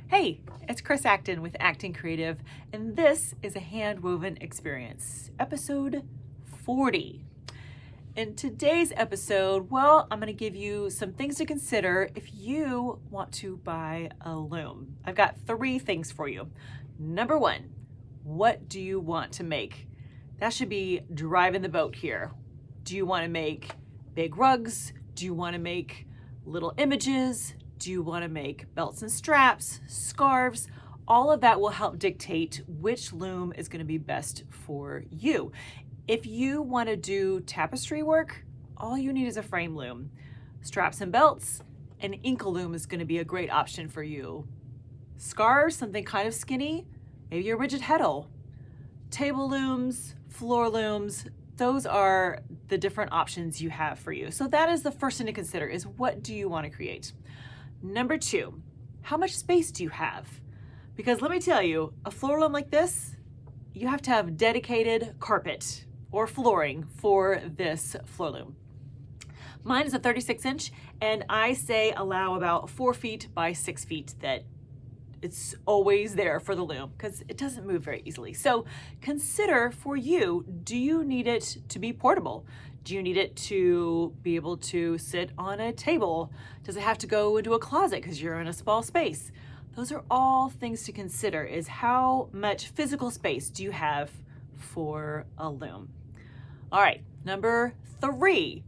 Hey, it's Chris Acton with Acton Creative, and this is A Handwoven Experience, episode 40. In today's episode, I'm going to give you some things to consider if you want to buy a loom. I've got 3 things for you. Number 1, what do you want to make? That should be driving the boat here. Do you want to make big rugs? Do you want to make little images? Do you want to make belts and straps, scarves? All of that will help dictate which loom is going to be best for you. If you want to do tapestry work, all you need is a frame loom. Straps and belts, an inkle loom is going to be a great option for you. Scarves, something kind of skinny, maybe a rigid heddle. Table looms, floor looms, those are the different options you have for you. So that is the first thing to consider, is what do you want to create? Number 2, how much space do you have? Because let me tell you, a floor loom like this, you have to have dedicated carpet or flooring for this floor loom. Mine is a 36-inch, and I say allow about 4 feet by 6 feet, that it's always there for the loom because it doesn't move very easily. So consider for you, do you need it to be portable? Do you need it to be able to sit on a table? Does it have to go into a closet because you're in a small space? Those are all things to consider, is how much physical space do you have for a loom? All right, number 3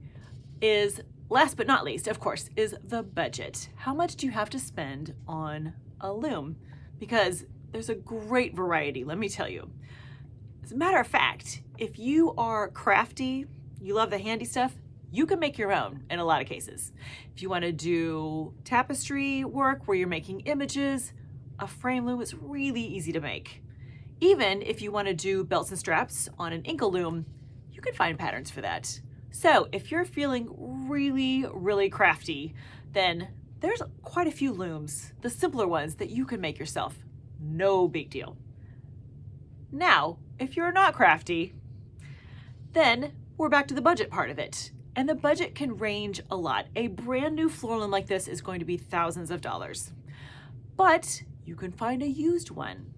is, last but not least, of course, is the budget. How much do you have to spend on a loom? Because there's a great variety, let me tell you. As a matter of fact, if you are crafty, you love the handy stuff, you can make your own in a lot of cases. If you want to do tapestry work where you're making images, a frame loom is really easy to make. Even if you want to do belts and straps on an inkle loom, you can find patterns for that. So if you're feeling really crafty, then there's quite a few looms, the simpler ones, that you can make yourself. No big deal. Now, if you're not crafty, then we're back to the budget part of it. And the budget can range a lot. A brand new floor loom like this is going to be thousands of dollars. But you can find a used one.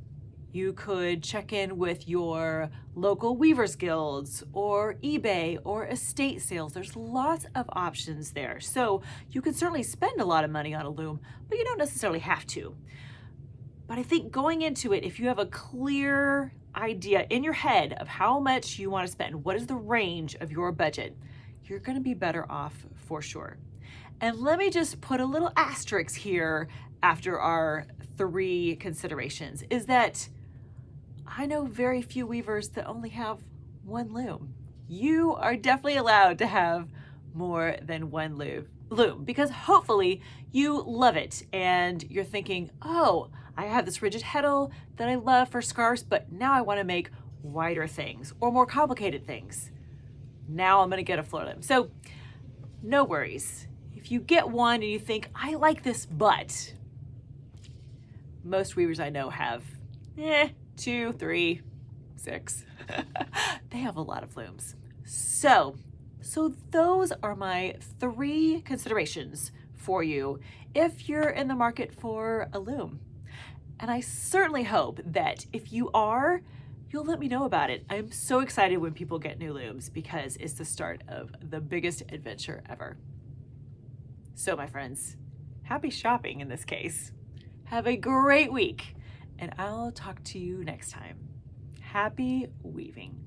You could check in with your local weavers guilds or eBay or estate sales. There's lots of options there. So you can certainly spend a lot of money on a loom, but you don't necessarily have to. But I think going into it, if you have a clear idea in your head of how much you want to spend, what is the range of your budget, you're going to be better off for sure. And let me just put a little asterisk here after our 3 considerations, is that I know very few weavers that only have one loom. You are definitely allowed to have more than one loom, because hopefully you love it and you're thinking, oh, I have this rigid heddle that I love for scarves, but now I want to make wider things or more complicated things. Now I'm going to get a floor loom. So no worries. If you get one and you think, I like this, but most weavers I know have 2, 3, 6. They have a lot of looms. So those are my 3 considerations for you if you're in the market for a loom. And I certainly hope that if you are, you'll let me know about it. I'm so excited when people get new looms because it's the start of the biggest adventure ever. So my friends, happy shopping in this case. Have a great week, and I'll talk to you next time. Happy weaving.